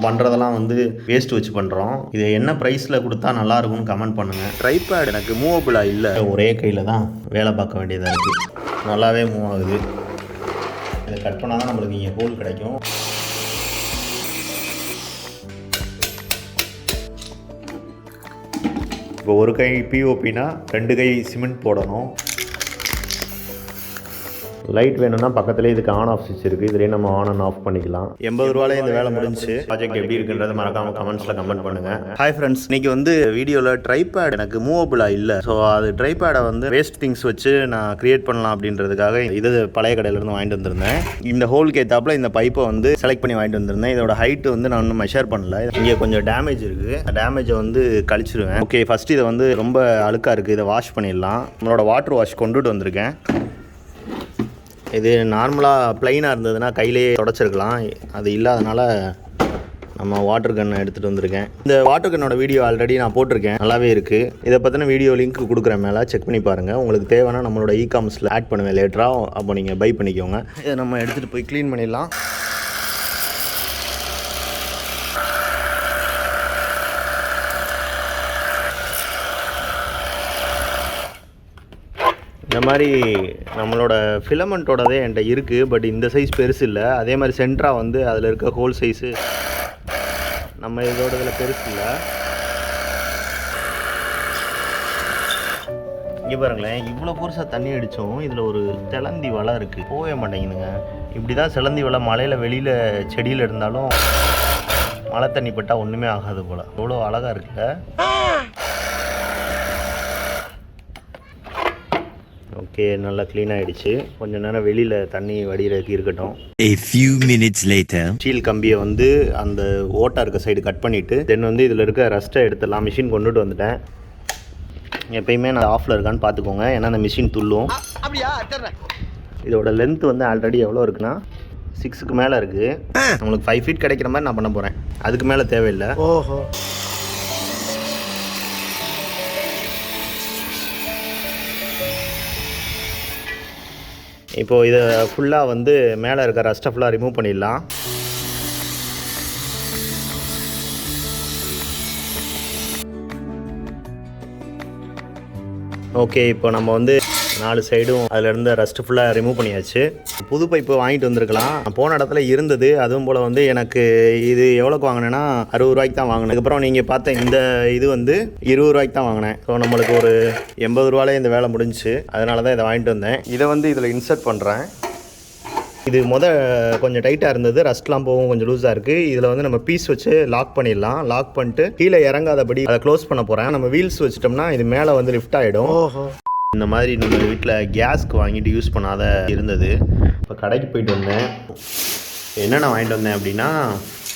பண்ணுறதெல்லாம் வந்து வேஸ்ட் வச்சு பண்ணுறோம். இதை என்ன ப்ரைஸில் கொடுத்தா நல்லாயிருக்கும்னு கமெண்ட் பண்ணுங்கள். ட்ரைபேட் எனக்கு மூவபுளாக இல்லை, ஒரே கையில் தான் வேலை பார்க்க வேண்டியதாக இருக்குது. நல்லாவே மூவ் ஆகுது. இதை கட் பண்ணால் தான் நம்மளுக்கு இங்கே ஹோல் கிடைக்கும். இப்போ ஒரு கை பிஓபினா 2 கை சிமெண்ட் போடணும். லைட் வேணும்னா பக்கத்துலேயே இதுக்கு ஆன் ஆஃப் ஸ்விட்ச் இருக்குது. இதுலேயே நம்ம ஆன் அண்ட் ஆஃப் பண்ணிக்கலாம். 80 ரூபாயிலே இந்த வேலை முடிஞ்சு. ப்ராஜெக்ட் எப்படி இருக்குன்றதை மறக்காமல் கமெண்ட்ஸில் கமெண்ட் பண்ணுங்கள். ஹாய் ஃப்ரெண்ட்ஸ், இன்றைக்கி வந்து வீடியோவில் ட்ரைபேட் எனக்கு மூவபுளாக இல்லை. ஸோ அது ட்ரைபேடை வந்து வேஸ்ட் திங்ஸ் வச்சு நான் க்ரியேட் பண்ணலாம் அப்படின்றதுக்காக இது பழைய கடையிலேருந்து வாங்கிட்டு வந்திருந்தேன். இந்த ஹோல்க்கு ஏற்றாப்புல இந்த பைப்பை வந்து செலக்ட் பண்ணி வாங்கிட்டு வந்திருந்தேன். இதோட ஹைட்டு வந்து நான் இன்னும் மெஷர் பண்ணல. இங்கே கொஞ்சம் டேமேஜ் இருக்குது. டேமேஜை வந்து கழிச்சிருவேன். ஓகே, ஃபஸ்ட்டு இதை வந்து ரொம்ப அழுக்காக இருக்குது, இதை வாஷ் பண்ணிடலாம். நம்மளோட வாட்டர் வாஷ் கொண்டுட்டு வந்திருக்கேன். இது நார்மலாக ப்ளைனாக இருந்ததுன்னா கையிலேயே தொடச்சிருக்கலாம். அது இல்லாதனால நம்ம வாட்டர் கன்னை எடுத்துகிட்டு வந்திருக்கேன். இந்த வாட்டர் கன்னோட வீடியோ ஆல்ரெடி நான் போட்டிருக்கேன், நல்லாவே இருக்குது. இதை பற்றின வீடியோ லிங்க் கொடுக்குறேன், மேலே செக் பண்ணி பாருங்கள். உங்களுக்கு தேவைன்னா நம்மளோட இ-காமர்ஸில் ஆட் பண்ணுவேன் லேட்டராக. அப்போ நீங்கள் பை பண்ணிக்கோங்க. இதை நம்ம எடுத்துகிட்டு போய் க்ளீன் பண்ணிடலாம். இந்த மாதிரி நம்மளோட ஃபிலமெண்ட்டோடதே என்கிட்ட இருக்குது. பட் இந்த சைஸ் பெருசு இல்லை. அதே மாதிரி சென்ட்ரா வந்து அதில் இருக்க ஹோல் சைஸு நம்ம இதோட இதில் பெருசு இல்லை. இங்கே பாருங்களேன், இவ்வளோ பெருசாக தண்ணி அடித்தோம். இதில் ஒரு செலந்தி வலை இருக்குது, போகவே மாட்டேங்குதுங்க. இப்படி தான் செலந்தி வலை மலையில் வெளியில் செடியில் இருந்தாலும் மழை தண்ணி பட்டால் ஒன்றுமே ஆகாது போல். எவ்வளோ அழகாக இருக்குல்ல. ஓகே, நல்லா க்ளீன் ஆகிடுச்சு. கொஞ்சம் நேரம் வெளியில் தண்ணி வடிகிறதுக்கு இருக்கட்டும். A few minutes later. Steel கம்பியை வந்து அந்த ஓட்டா இருக்க சைடு கட் பண்ணிவிட்டு தென் வந்து இதில் இருக்க ரஸ்ட்டை எடுத்துடலாம். மிஷின் கொண்டுட்டு வந்துட்டேன். எப்பயுமே நான் ஆஃபில் இருக்கான்னு பார்த்துக்கோங்க, ஏன்னா அந்த மிஷின் துள்ளும். இதோட லென்த் வந்து ஆல்ரெடி எவ்வளோ இருக்குன்னா 6க்கு மேலே இருக்குது. நம்மளுக்கு 5 ஃபீட் கிடைக்கிற மாதிரி நான் பண்ண போகிறேன். அதுக்கு மேலே தேவையில்லை. ஓஹோ, இப்போது இதை ஃபுல்லாக வந்து மேலே இருக்க ரஸ்ட்டை ஃபுல்லாக ரிமூவ் பண்ணிடலாம். ஓகே, இப்போ நம்ம வந்து 4 சைடும் அதில் இருந்த ரஸ்ட்டு ஃபுல்லாக ரிமூவ் பண்ணியாச்சு. புது பைப்பு வாங்கிட்டு வந்திருக்கலாம். போன இடத்துல இருந்தது. அதுவும் போல் வந்து எனக்கு இது எவ்வளோக்கு வாங்கினேன்னா 60 ரூபாய்க்கு தான் வாங்கினேன். அதுக்கப்புறம் நீங்கள் பார்த்த இந்த இது வந்து 20 ரூபாய்க்கு தான் வாங்கினேன். ஸோ நம்மளுக்கு ஒரு 80 ரூபாலே இந்த வேலை முடிஞ்சிச்சு. அதனால தான் இதை வாங்கிட்டு வந்தேன். இதை வந்து இதில் இன்சர்ட் பண்ணுறேன். இது கொஞ்சம் டைட்டாக இருந்தது, ரஸ்ட்லாம் போகும், கொஞ்சம் லூஸாக இருக்குது. இதில் வந்து நம்ம பீஸ் வச்சு லாக் பண்ணிடலாம். லாக் பண்ணிட்டு கீழே இறங்காதபடி அதை க்ளோஸ் பண்ண போகிறேன். நம்ம வீல்ஸ் வச்சிட்டோம்னா இது மேலே வந்து லிஃப்ட் ஆகிடும். இந்த மாதிரி நம்ம வீட்டில் கேஸ்க்கு வாங்கிட்டு யூஸ் பண்ணாத இருந்தது. இப்போ கடைக்கு போயிட்டு வந்தேன். என்னென்ன வாங்கிட்டு வந்தேன் அப்படின்னா,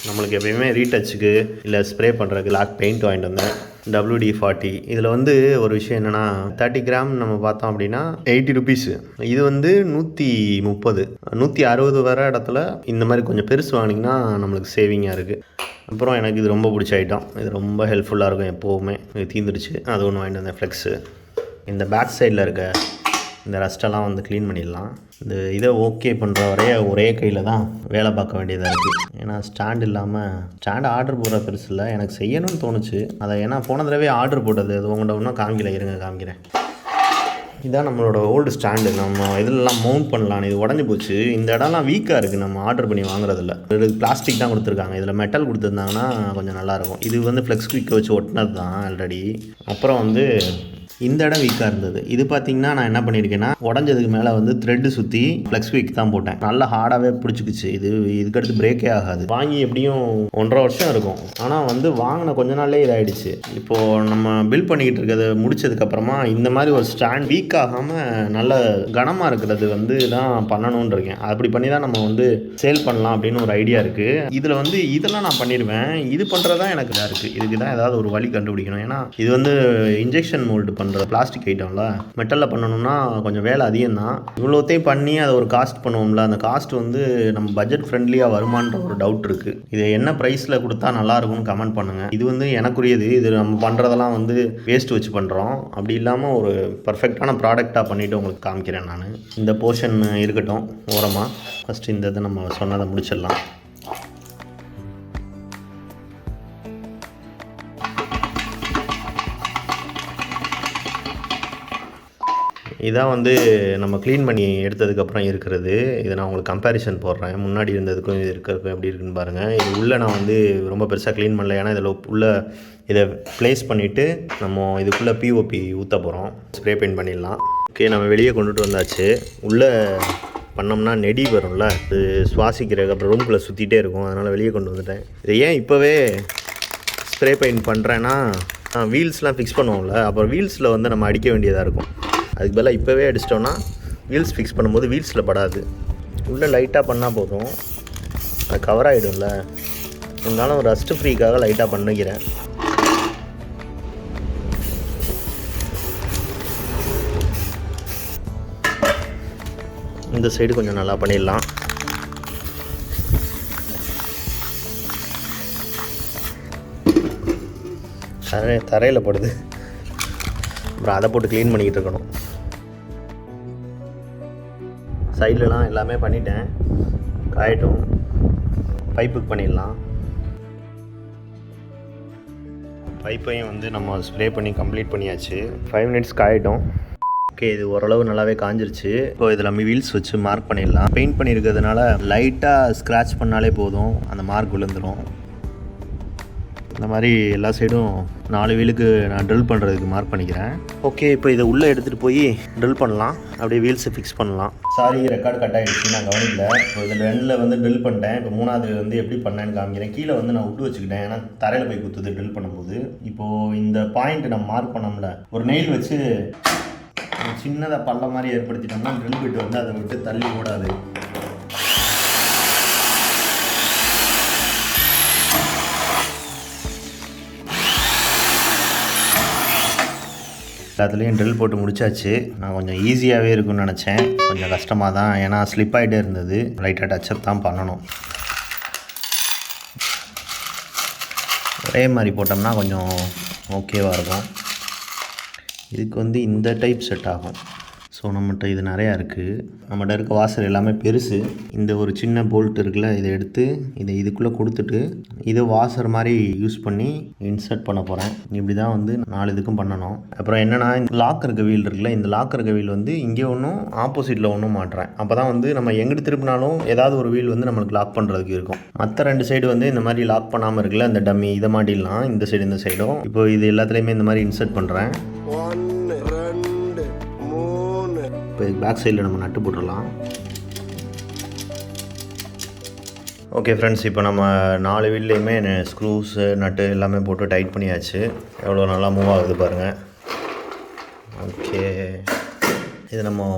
நம்மளுக்கு எப்பயுமே ரீடச்சுக்கு இல்லை ஸ்ப்ரே பண்ணுறதுக்கு லாக் பெயிண்ட் வாங்கிட்டு வந்தேன், WD-40. இதில் வந்து ஒரு விஷயம் என்னென்னா 30 கிராம் நம்ம பார்த்தோம் அப்படின்னா 80 ருபீஸு. இது வந்து 130, 160 வர இடத்துல இந்த மாதிரி கொஞ்சம் பெருசு வாங்கினீங்கன்னா நம்மளுக்கு சேவிங்காக இருக்குது. அப்புறம் எனக்கு இது ரொம்ப பிடிச்ச ஐட்டம். இது ரொம்ப ஹெல்ப்ஃபுல்லாக இருக்கும் எப்போவுமே. இது தீந்துடுச்சு, அது ஒன்று வாங்கிட்டு வந்தேன், ஃப்ளெக்ஸு. இந்த பேக் சைடில் இருக்க இந்த ரஸ்ட்டெல்லாம் வந்து க்ளீன் பண்ணிடலாம். இந்த இதை ஓகே பண்ணுற வரைய ஒரே கையில் தான் வேலை பார்க்க வேண்டியதாக இருக்குது. ஏன்னா ஸ்டாண்ட் இல்லாமல், ஸ்டாண்டு ஆர்டர் போடுற பெருசு இல்லை, எனக்கு செய்யணும்னு தோணுச்சு. அதை ஏன்னா போன தடவை ஆர்டர் போட்டது, அது உங்கள்கிட்ட ஒன்றும் காமிக்கிறேன். இதான் நம்மளோட ஓல்டு ஸ்டாண்டு. நம்ம இதிலெல்லாம் மவுண்ட் பண்ணலாம். இது உடஞ்சி போச்சு. இந்த இடம்லாம் வீக்காக இருக்குது நம்ம ஆர்டர் பண்ணி வாங்குறதில்ல. இது பிளாஸ்டிக் தான் கொடுத்துருக்காங்க. இதில் மெட்டல் கொடுத்துருந்தாங்கன்னா கொஞ்சம் நல்லாயிருக்கும். இது வந்து ஃப்ளெக்ஸ் குயிக்கை வச்சு ஒட்டினது தான் ஆல்ரெடி. அப்புறம் வந்து இந்த இடம் வீக்காக இருந்தது. இது பார்த்தீங்கன்னா நான் என்ன பண்ணியிருக்கேன்னா, உடஞ்சதுக்கு மேலே வந்து த்ரெட்டு சுற்றி ஃப்ளெக்ஸ் குயிக் தான் போட்டேன். நல்லா ஹார்டாகவே பிடிச்சிக்கிச்சு. இதுக்கடுத்து பிரேக்கே ஆகாது. வாங்கி எப்படியும் 1.5 வருஷம் இருக்கும். ஆனால் வந்து வாங்கின கொஞ்ச நாள்லேயே இதாகிடுச்சு. இப்போது நம்ம பில் பண்ணிக்கிட்டு இருக்கிறது முடிச்சதுக்கப்புறமா இந்த மாதிரி ஒரு ஸ்டாண்ட் வீக் ஆகாமல் நல்ல கனமாக இருக்கிறது வந்து தான் பண்ணணும்னு இருக்கேன். அப்படி பண்ணி தான் நம்ம வந்து சேல் பண்ணலாம் அப்படின்னு ஒரு ஐடியா இருக்குது. இதில் வந்து இதெல்லாம் நான் பண்ணிடுவேன். இது பண்ணுறது தான் எனக்கு இதாக இருக்குது. இதுக்கு தான் ஏதாவது ஒரு வழி கண்டுபிடிக்கணும். ஏன்னா இது வந்து இன்ஜெக்ஷன் மோல்டு பண்ணுற பிளாஸ்டிக் ஐட்டம்ல, மெட்டலில் பண்ணணும்னா கொஞ்சம் வேலை அதிகம் தான். இவ்வளோத்தையும் பண்ணி அதை ஒரு காஸ்ட் பண்ணுவோம்ல, அந்த காஸ்ட் வந்து நம்ம பட்ஜெட் ஃப்ரெண்ட்லியாக வருமானன்ற ஒரு டவுட் இருக்குது. இது என்ன ப்ரைஸில் கொடுத்தா நல்லாயிருக்கும்னு கமெண்ட் பண்ணுங்கள். இது வந்து எனக்குரியது. இது நம்ம பண்ணுறதெல்லாம் வந்து வேஸ்ட் வச்சு பண்ணுறோம். அப்படி இல்லாமல் ஒரு பர்ஃபெக்டான ப்ராடக்டாக பண்ணிவிட்டு உங்களுக்கு காமிக்கிறேன் நான். இந்த போர்ஷன் இருக்கட்டும் ஓரமாக. ஃபஸ்ட்டு இந்த இதை நம்ம சொன்னதை முடிச்சிடலாம். இதான் வந்து நம்ம க்ளீன் பண்ணி எடுத்ததுக்கப்புறம் இருக்கிறது. இதை நான் உங்களுக்கு கம்பேரிசன் போடுறேன். முன்னாடி இருந்ததுக்கும் இது இருக்கிறதுக்கும் எப்படி இருக்குன்னு பாருங்கள். இது உள்ளே நான் வந்து ரொம்ப பெருசாக க்ளீன் பண்ணல, ஏன்னா இதில் உள்ளே இதை ப்ளேஸ் பண்ணிவிட்டு நம்ம இதுக்குள்ளே பிஓபி ஊற்ற போகிறோம். ஸ்ப்ரே பெயிண்ட் பண்ணிடலாம். ஓகே, நம்ம வெளியே கொண்டுட்டு வந்தாச்சு. உள்ளே பண்ணோம்னா நெடி வரும்ல, அது சுவாசிக்கிறதுக்கு அப்புறம் ரூம்குள்ளே சுற்றிட்டே இருக்கும். அதனால் வெளியே கொண்டு வந்துட்டேன். இதை ஏன் இப்போவே ஸ்ப்ரே பெயிண்ட் பண்ணுறேன்னா, வீல்ஸ்லாம் ஃபிக்ஸ் பண்ணுவோம்ல, அப்புறம் வீல்ஸில் வந்து நம்ம அடிக்க வேண்டியதாக இருக்கும். அதுக்கு பதிலாக இப்போவே அடிச்சிட்டோன்னா வீல்ஸ் ஃபிக்ஸ் பண்ணும்போது வீல்ஸில் படாது. உள்ளே லைட்டாக பண்ணால் போதும், அது கவர் ஆகிடும்ல. இருந்தாலும் ரஸ்ட்டு ஃப்ரீக்காக லைட்டாக பண்ணிக்கிறேன். இந்த சைடு கொஞ்சம் நல்லா பண்ணிடலாம். தரையில் படுது, அப்புறம் அதை போட்டு க்ளீன் பண்ணிக்கிட்டு இருக்கணும். சைட்லலாம் எல்லாமே பண்ணிட்டேன், காயட்டும். பைப்புக்கு பண்ணிடலாம். பைப்பையும் வந்து நம்ம ஸ்ப்ரே பண்ணி கம்ப்ளீட் பண்ணியாச்சு. 5 மினிட்ஸ் காயட்டும். ஓகே, இது ஓரளவு நல்லாவே காஞ்சிருச்சு. இப்போ இதில் நம்ம வீல்ஸ் வச்சு மார்க் பண்ணிடலாம். பெயிண்ட் பண்ணியிருக்கிறதுனால லைட்டாக ஸ்க்ராட்ச் பண்ணாலே போதும், அந்த மார்க் விழுந்துடும். இந்த மாதிரி எல்லா சைடும் 4 வீலுக்கு நான் ட்ரில் பண்ணுறதுக்கு மார்க் பண்ணிக்கிறேன். ஓகே, இப்போ இதை உள்ளே எடுத்துகிட்டு போய் ட்ரில் பண்ணலாம். அப்படியே வீல்ஸை ஃபிக்ஸ் பண்ணலாம். சாரி, ரெக்கார்டு கட் ஆகிடுச்சு, நான் கவனிக்கல. இப்போ இதில் 2ல் வந்து ட்ரில் பண்ணிட்டேன். இப்போ 3வது வந்து எப்படி பண்ணேன்னு காமிக்கிறேன். கீழே வந்து நான் விட்டு வச்சுக்கிட்டேன், ஏன்னா தரையில் போய் குத்துது ட்ரில் பண்ணும்போது. இப்போது இந்த பாயிண்ட் நம்ம மார்க் பண்ணோம்ல, ஒரு நெயில் வச்சு சின்னதாக பள்ள மாதிரி ஏற்படுத்திட்டோம்னா ட்ரில் பிட் வந்து அதை விட்டு தள்ளி ஓடாது. எல்லாத்துலேயும் ட்ரில் போட்டு முடிச்சாச்சு. நான் கொஞ்சம் ஈஸியாகவே இருக்குன்னு நினச்சேன், கொஞ்சம் கஷ்டமாக தான், ஏன்னா ஸ்லிப் ஆகிட்டே இருந்தது. லைட்டாக டச்சப் தான் பண்ணணும். ஒரே மாதிரி போட்டோம்னா கொஞ்சம் ஓகேவாக இருக்கும். இதுக்கு வந்து இந்த டைப் செட் ஆகும். ஸோ நம்மகிட்ட இது நிறையா இருக்குது. நம்மகிட்ட இருக்க வாசர் எல்லாமே பெருசு. இந்த ஒரு சின்ன போல்ட் இருக்குல்ல, இதை எடுத்து இதை இதுக்குள்ளே கொடுத்துட்டு இதை வாசர் மாதிரி யூஸ் பண்ணி இன்சர்ட் பண்ண போகிறேன். இப்படி தான் வந்து 4 இதுக்கும் பண்ணணும். அப்புறம் என்னென்னா, லாக் இருக்க வீல் இருக்குல்ல, இந்த லாக் இருக்க வீல் வந்து இங்கே ஒன்றும் ஆப்போசிட்டில் ஒன்றும் மாட்டுறேன். அப்போ தான் வந்து நம்ம எங்கிட்டு திருப்பினாலும் ஏதாவது ஒரு வீல் வந்து நம்மளுக்கு லாக் பண்ணுறதுக்கு இருக்கும். மற்ற 2 சைடு வந்து இந்த மாதிரி லாக் பண்ணாமல் இருக்குல்ல, இந்த டம்மி இதை மாட்டிடலாம். இந்த சைடு இந்த சைடும். இப்போ இது எல்லாத்துலேயுமே இந்த மாதிரி இன்சர்ட் பண்ணுறேன். இப்போ பேக் சைடில் நம்ம நட்டு போட்டுடலாம். ஓகே ஃப்ரெண்ட்ஸ், இப்போ நம்ம 4 வீல்லையுமே ஸ்க்ரூஸு நட்டு எல்லாமே போட்டு டைட் பண்ணியாச்சு. எவ்வளோ நல்லா மூவ் ஆகுது பாருங்கள். ஓகே, இது நம்ம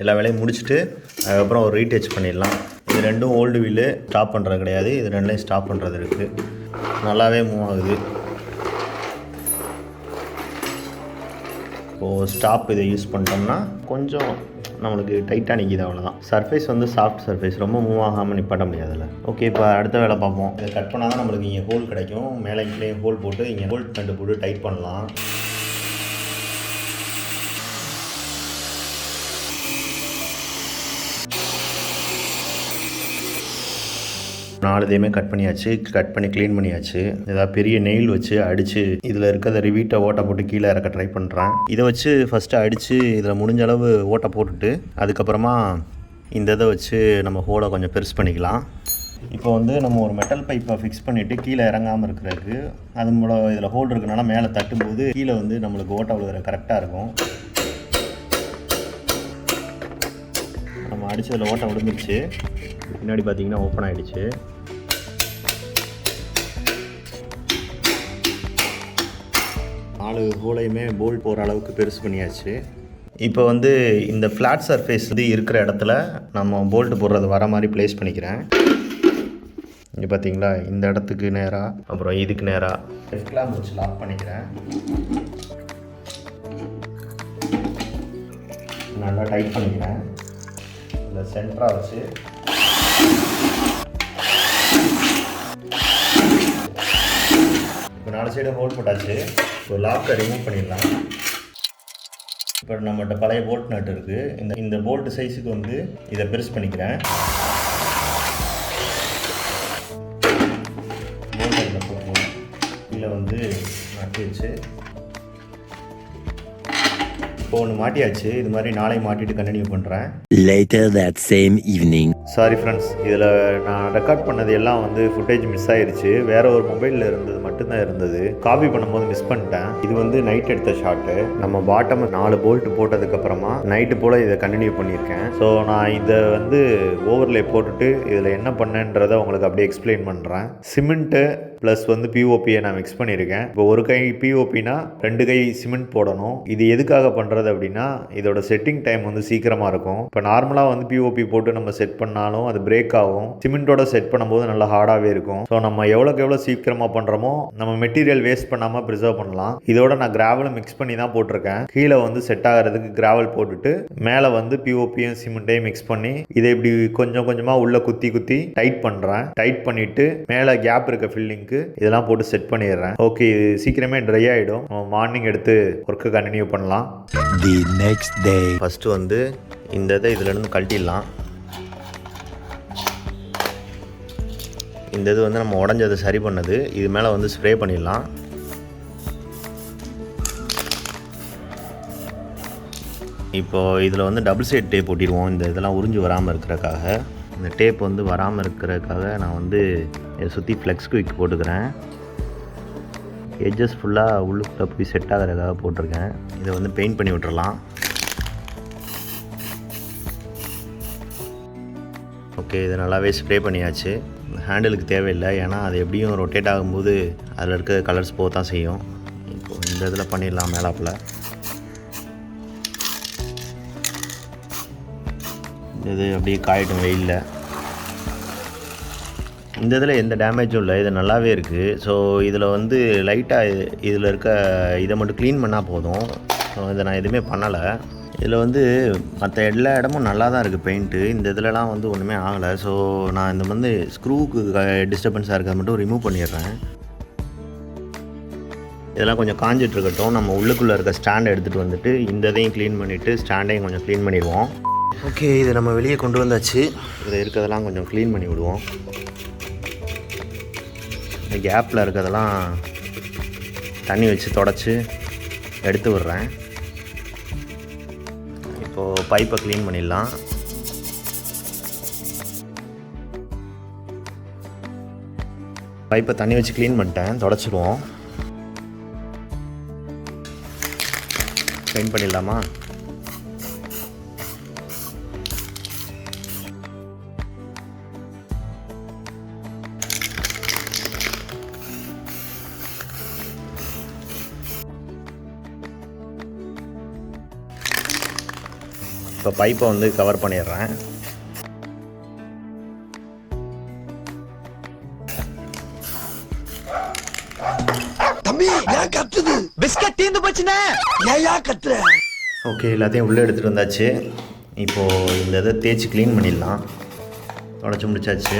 எல்லா வேலையும் முடிச்சுட்டு அதுக்கப்புறம் ஒரு ரீடச் பண்ணிடலாம். இது 2ம் ஓல்டு வீலு, ஸ்டாப் பண்ணுறது கிடையாது. இது 2லையும் ஸ்டாப் பண்ணுறது இருக்குது. நல்லாவே மூவ் ஆகுது. இப்போது ஸ்டாப் இதை யூஸ் பண்ணிட்டோம்னா கொஞ்சம் நம்மளுக்கு டைட்டாக நிற்கிது, அவ்வளோதான். சர்ஃபேஸ் வந்து சாஃப்ட் சர்ஃபேஸ், ரொம்ப மூவ் ஆகாமல் நிப்பாட்ட முடியாதுல்ல. ஓகே, இப்போ அடுத்த வேலை பார்ப்போம். இதை கட் பண்ணால் தான் நம்மளுக்கு இங்கே ஹோல் கிடைக்கும். மேலே கீழே ஹோல் போட்டு இங்கே போல்ட் நட்டு போட்டு டைட் பண்ணலாம். நாலுதையுமே கட் பண்ணியாச்சு. கட் பண்ணி க்ளீன் பண்ணியாச்சு. ஏதாவது பெரிய நெயில் வச்சு அடித்து இதில் இருக்கிறத ரிவீட்டை ஓட்டை போட்டு கீழே இறக்க ட்ரை பண்ணுறேன். இதை வச்சு ஃபஸ்ட்டு அடித்து இதில் முடிஞ்ச அளவு ஓட்டை போட்டுட்டு அதுக்கப்புறமா இந்த இதை வச்சு நம்ம ஹோலை கொஞ்சம் பெருசு பண்ணிக்கலாம். இப்போ வந்து நம்ம ஒரு மெட்டல் பைப்பை ஃபிக்ஸ் பண்ணிவிட்டு கீழே இறங்காமல் இருக்கிறதுக்கு, அது மூலம் இதில் ஹோல் இருக்கனால மேலே தட்டும்போது கீழே வந்து நம்மளுக்கு ஓட்டை விழுகிற கரெக்டாக இருக்கும். நம்ம அடித்ததில் ஓட்டை விழுந்துருச்சு. பின்னாடி பார்த்தீங்கன்னா ஓப்பன் ஆகிடுச்சு. நாலு ஹோலையுமே போல்ட் போகிற அளவுக்கு பெருசு பண்ணியாச்சு. இப்போ வந்து இந்த ஃப்ளாட் சர்ஃபேஸ் வந்து இருக்கிற இடத்துல நம்ம போல்ட்டு போடுறது வர மாதிரி ப்ளேஸ் பண்ணிக்கிறேன். இங்கே பார்த்தீங்களா, இந்த இடத்துக்கு நேராக, அப்புறம் இதுக்கு நேராக கிளாம்ப் வச்சு லாக் பண்ணிக்கிறேன். நல்லா டைட் பண்ணிக்கிறேன். இதில் சென்டராக வச்சு இப்போ 4 சைடும் ஹோல்ட் போட்டாச்சு. இப்போ லாக்கை ரிமூவ் பண்ணிடலாம். இப்போ நம்மகிட்ட பழைய போல்ட் நட் இருக்குது. இந்த போல்ட் சைஸுக்கு வந்து இதை பெருசு பண்ணிக்கிறேன். போல்ட் போட்டு கீழே வந்து நட்டு வச்சு இப்போ ஒன்று மாட்டியாச்சு. இது மாதிரி நாளை மாட்டிட்டு கண்டினியூ பண்ணுறேன். Later that same evening. Sorry friends, இதில் நான் ரெக்கார்ட் பண்ணது எல்லாம் வந்து ஃபுட்டேஜ் மிஸ் ஆயிடுச்சு. வேற ஒரு மொபைலில் இருந்தது மட்டும்தான் இருந்தது. காப்பி பண்ணும்போது மிஸ் பண்ணிட்டேன். இது வந்து நைட் எடுத்த ஷாட்டு. நம்ம பாட்டம் 4 போல்ட் போட்டதுக்கப்புறமா நைட்டு போல் இதை கண்டினியூ பண்ணியிருக்கேன். ஸோ நான் இதை வந்து ஓவர்லே போட்டுட்டு இதில் என்ன பண்ணேன்றதை உங்களுக்கு அப்படியே எக்ஸ்பிளைன் பண்ணுறேன். சிமெண்ட்டு ப்ளஸ் வந்து பிஓபியை நான் மிக்ஸ் பண்ணியிருக்கேன். இப்போ ஒரு கை பிஓபினா 2 கை சிமெண்ட் போடணும். இது எதுக்காக பண்ணுறது அப்படின்னா இதோட செட்டிங் டைம் வந்து சீக்கிரமாக இருக்கும். இப்போ நார்மலாக வந்து பிஓபி போட்டு நம்ம செட் பண்ணாலும் அது பிரேக் ஆகும். சிமெண்ட்டோட செட் பண்ணும்போது நல்லா ஹார்டாகவே இருக்கும். ஸோ நம்ம எவ்வளோக்கு எவ்வளோ சீக்கிரமாக பண்ணுறோமோ நம்ம மெட்டீரியல் வேஸ்ட் பண்ணாமல் ப்ரிசர்வ் பண்ணலாம். இதோட நான் கிராவலும் மிக்ஸ் பண்ணி தான் போட்டிருக்கேன். கீழே வந்து செட் ஆகிறதுக்கு கிராவல் போட்டுட்டு மேலே வந்து பிஓபியும் சிமெண்ட்டையும் மிக்ஸ் பண்ணி இதை இப்படி கொஞ்சம் கொஞ்சமாக உள்ள குத்தி குத்தி டைட் பண்ணுறேன். டைட் பண்ணிவிட்டு மேலே கேப் இருக்க ஃபில்லிங்க்கு இதெல்லாம் போட்டு செட் பண்ணிடுறேன். ஓகே, இது சீக்கிரமே ட்ரை ஆகிடும். நம்ம மார்னிங் எடுத்து ஒர்க்கை கண்டினியூ பண்ணலாம். The next day. ஃபஸ்ட்டு வந்து இந்த இதை இதிலேருந்து கழட்டிடலாம். இந்த இது வந்து நம்ம உடஞ்சதை சரி பண்ணது. இது மேலே வந்து ஸ்ப்ரே பண்ணிடலாம். இப்போது இதில் வந்து டபுள் சைட் டேப் ஒட்டிடுவோம். இந்த இதெல்லாம் உறிஞ்சி வராமல் இருக்கிறதுக்காக. இந்த டேப் வந்து வராமல் இருக்கிறதுக்காக நான் வந்து இதை சுற்றி ஃப்ளெக்ஸ் குயிக் போட்டுக்கிறேன். எட்ஜஸ் ஃபுல்லாக உள்ளுக்குள்ளே போய் செட் ஆகிறதுக்காக போட்டிருக்கேன். இதை வந்து பெயிண்ட் பண்ணி விட்டுறலாம். ஓகே, இது நல்லாவே ஸ்ப்ரே பண்ணியாச்சு. ஹேண்டிலுக்கு தேவையில்லை, ஏன்னா அது எப்படியும் ரொட்டேட் ஆகும்போது அதில் இருக்க கலர்ஸ் போக தான் செய்யும். இப்போது இந்த இதில் பண்ணிடலாம். மேலாப்பில் இது அப்படியே காயிட்டும் வெயிலில். இந்த இதில் எந்த டேமேஜும் இல்லை, இது நல்லாவே இருக்குது. ஸோ இதில் வந்து லைட்டாக இதில் இருக்க இதை மட்டும் க்ளீன் பண்ணால் போதும். ஸோ இதை நான் எதுவுமே பண்ணலை. இதில் வந்து மற்ற எல்லா இடமும் நல்லா தான் இருக்குது பெயிண்ட்டு. இந்த இதிலலாம் வந்து ஒன்றுமே ஆகலை. ஸோ நான் இந்த வந்து ஸ்க்ரூவுக்கு டிஸ்டர்பன்ஸாக இருக்கிறத மட்டும் ரிமூவ் பண்ணிடுறேன். இதெல்லாம் கொஞ்சம் காஞ்சிட்டு இருக்கட்டும். நம்ம உள்ளுக்குள்ளே இருக்க ஸ்டாண்டை எடுத்துகிட்டு வந்துட்டு இந்த இதையும் க்ளீன் பண்ணிவிட்டு ஸ்டாண்டையும் கொஞ்சம் க்ளீன் பண்ணிடுவோம். ஓகே, இதை நம்ம வெளியே கொண்டு வந்தாச்சு. இதில் இருக்கிறதெல்லாம் கொஞ்சம் க்ளீன் பண்ணி விடுவோம். இந்த கேப்பில் இருக்கிறதெல்லாம் தண்ணி வச்சு தொடச்சி எடுத்து விடுறேன். இப்போது பைப்பை க்ளீன் பண்ணிடலாம். பைப்பை தண்ணி வச்சு க்ளீன் பண்ணிட்டேன். தொடச்சிடுவோம். க்ளீன் பண்ணிடலாமா? இப்போ பைப்பை வந்து கவர் பண்ணிடுறேன். தம்பி ஏன் கத்துது? பிஸ்கட் தீந்து போச்சுனே. ஏயா கத்துற? ஓகே, எல்லாத்தையும் உள்ளே எடுத்துகிட்டு வந்தாச்சு. இப்போது இந்த இதை தேய்ச்சி க்ளீன் பண்ணிடலாம். தொடச்சி முடிச்சாச்சு.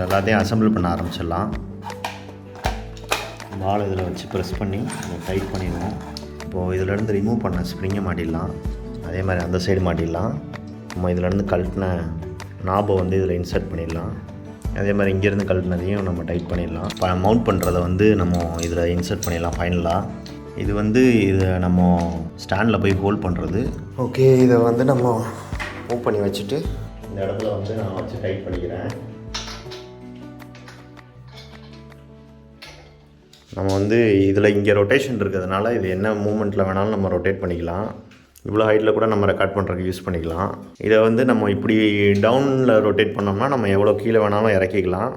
எல்லாத்தையும் அசம்பிள் பண்ண ஆரம்பிச்சிடலாம். பால் இதில் வச்சு ப்ரெஸ் பண்ணி டைட் பண்ணிடுவோம். இப்போது இதிலேருந்து ரிமூவ் பண்ண ஸ்ப்ரிங்கை மாட்டிடலாம். அதே மாதிரி அந்த சைடு மாட்டிடலாம். நம்ம இதிலேருந்து கழட்டின நாபை வந்து இதில் இன்சர்ட் பண்ணிடலாம். அதே மாதிரி இங்கேருந்து கழட்டினதையும் நம்ம டைட் பண்ணிடலாம். இப்போ மவுண்ட் பண்ணுறதை வந்து நம்ம இதில் இன்சர்ட் பண்ணிடலாம் ஃபைனலாக. இது வந்து இதை நம்ம ஸ்டாண்டில் போய் ஹோல்ட் பண்ணுறது. ஓகே, இதை வந்து நம்ம மூவ் பண்ணி வச்சுட்டு இந்த இடத்துல வந்து நான் வச்சு டைட் பண்ணிக்கிறேன். நம்ம வந்து இதில் இங்கே ரொட்டேஷன் இருக்கிறதுனால இது என்ன மூமெண்ட்டில் வேணாலும் நம்ம ரொட்டேட் பண்ணிக்கலாம். இவ்வளோ ஹைட்டில் கூட நம்ம ரெக்கார்ட் பண்ணுறதுக்கு யூஸ் பண்ணிக்கலாம். இதை வந்து நம்ம இப்படி டவுனில் ரொட்டேட் பண்ணோம்னா நம்ம எவ்வளோ கீழே வேணாலும் இறக்கிக்கலாம்.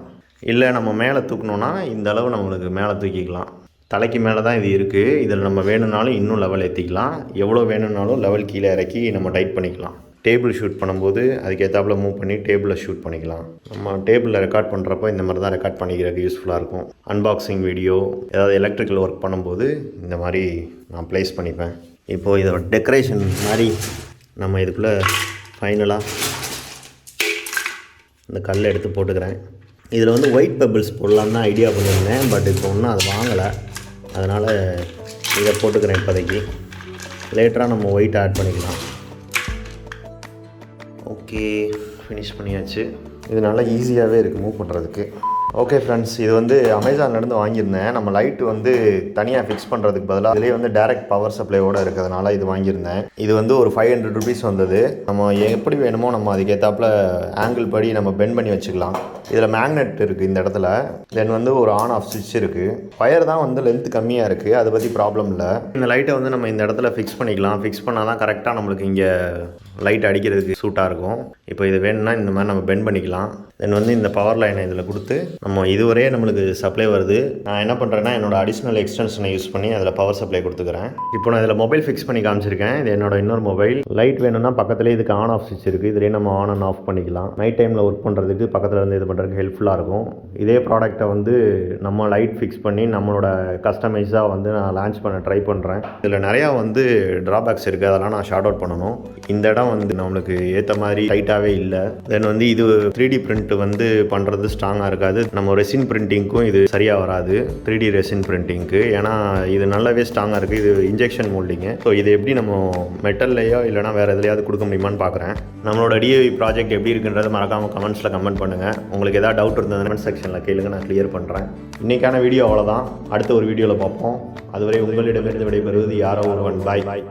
இல்லை நம்ம மேலே தூக்கணுன்னா இந்த அளவு நம்மளுக்கு மேலே தூக்கிக்கலாம். தலைக்கு மேலே தான் இது இருக்குது. இதில் நம்ம வேணும்னாலும் இன்னும் லெவல் ஏற்றிக்கலாம். எவ்வளோ வேணும்னாலும் லெவல் கீழே இறக்கி நம்ம டைட் பண்ணிக்கலாம். டேபிள் ஷூட் பண்ணும்போது அதுக்கேற்றாப்புல மூவ் பண்ணி டேபிளில் ஷூட் பண்ணிக்கலாம். நம்ம டேபிளில் ரெக்கார்ட் பண்ணுறப்போ இந்த மாதிரி தான் ரெக்கார்ட் பண்ணிக்கிறதுக்கு யூஸ்ஃபுல்லாக இருக்கும். அன்பாக்சிங் வீடியோ, ஏதாவது எலக்ட்ரிக்கல் ஒர்க் பண்ணும்போது இந்த மாதிரி நான் ப்ளேஸ் பண்ணிப்பேன். இப்போது இதோட டெக்கரேஷன் மாதிரி நம்ம இதுக்குள்ளே ஃபைனலாக இந்த கல்லை எடுத்து போட்டுக்கிறேன். இதில் வந்து ஒயிட் பெபிள்ஸ் போடலான்னு தான் ஐடியா பண்ணியிருந்தேன். பட் இப்போ ஒன்றும் அதை வாங்கலை. அதனால் இதை போட்டுக்கிறேன் இப்போதைக்கு. லேட்டராக நம்ம ஒயிட் ஆட் பண்ணிக்கலாம். ஓகே, ஃபினிஷ் பண்ணியாச்சு. இது நல்லா ஈஸியாகவே இருக்குது மூவ் பண்ணுறதுக்கு. ஓகே ஃப்ரெண்ட்ஸ், இது வந்து அமேசான்லேருந்து வாங்கியிருந்தேன். நம்ம லைட்டு வந்து தனியாக ஃபிக்ஸ் பண்ணுறதுக்கு பதிலாக இதுலேயே வந்து டைரக்ட் பவர் சப்ளையோடு இருக்கிறதுனால இது வாங்கியிருந்தேன். இது வந்து ஒரு 500 rupees வந்தது. நம்ம எப்படி வேணுமோ நம்ம அதுக்கேற்றாப்புல ஆங்கிள் படி நம்ம பெண்ட் பண்ணி வச்சுக்கலாம். இதில் மேக்னெட் இருக்குது இந்த இடத்துல. தென் வந்து ஒரு ஆன் ஆஃப் சுவிட்ச் இருக்குது. ஃபயர் தான் வந்து லென்த் கம்மியாக இருக்குது, அதை பற்றி ப்ராப்ளம் இல்லை. இந்த லைட்டை வந்து நம்ம இந்த இடத்துல ஃபிக்ஸ் பண்ணிக்கலாம். ஃபிக்ஸ் பண்ணால் தான் கரெக்டாக நம்மளுக்கு இங்கே லைட் அடிக்கிறதுக்கு சூட்டாக இருக்கும். இப்போ இது வேணும்னா இந்த மாதிரி நம்ம பெண்ட் பண்ணிக்கலாம். தென் வந்து இந்த பவர் லைனை இதில் கொடுத்து நம்ம இதுவரையே நம்மளுக்கு சப்ளை வருது. நான் என்ன பண்ணுறேன்னா என்னோட அடிஷ்னல் எக்ஸ்டென்ஷனை யூஸ் பண்ணி அதில் பவர் சப்ளை கொடுத்துக்கிறேன். இப்போ நான் இதில் மொபைல் ஃபிக்ஸ் பண்ணி காமிச்சிருக்கேன். இது என்னோட இன்னொரு மொபைல். லைட் வேணும்னா பக்கத்துலேயே இதுக்கு ஆன் ஆஃப் சுவிட்ச் இருக்குது. இதிலே நம்ம ஆன் அண்ட் ஆஃப் பண்ணிக்கலாம். நைட் டைமில் ஒர்க் பண்ணுறதுக்கு பக்கத்தில் இருந்து இது பண்ணுறதுக்கு ஹெல்ப்ஃபுல்லாக இருக்கும். இதே ப்ராடக்ட்டை வந்து நம்ம லைட் ஃபிக்ஸ் பண்ணி நம்மளோட கஸ்டமைஸாக வந்து நான் லான்ச் பண்ண ட்ரை பண்ணுறேன். இதில் நிறையா வந்து ட்ராபேக்ஸ் இருக்குது, அதெல்லாம் நான் ஷார்ட் அவுட் பண்ணணும். இந்த இடம் வந்து நம்மளுக்கு ஏற்ற மாதிரி டைட்டாகவே இல்லை. தென் வந்து இது 3D பிரிண்ட் வந்து பண்ணுறது ஸ்ட்ராங்காக இருக்காது. நம்ம ரெசின் பிரிண்டிங்க்கும் இது சரியாக வராது, 3D ரெசின் பிரிண்டிங்க்கு. ஏன்னா இது நல்லாவே ஸ்ட்ராங்காக இருக்குது. இது இன்ஜெக்ஷன் மோல்டிங்கு. ஸோ இது எப்படி நம்ம மெட்டல்லையோ இல்லைனா வேறு எதுலையாவது கொடுக்க முடியுமான்னு பார்க்குறேன். நம்மளோட DIY ப்ராஜெக்ட் எப்படி இருக்குன்றது மறக்காமல் கமெண்ட்ஸில் கமெண்ட் பண்ணுங்கள். உங்களுக்கு ஏதாவது டவுட் இருந்தது கமெண்ட் செக்ஷனில் கேளுங்க, நான் கிளியர் பண்ணுறேன். இன்றைக்கான வீடியோ அவ்வளோதான். அடுத்த ஒரு வீடியோவில் பார்ப்போம். அதுவரை உங்களிடமிருந்து விடைபெறுவது யாரோ ஒருவன். பாய்.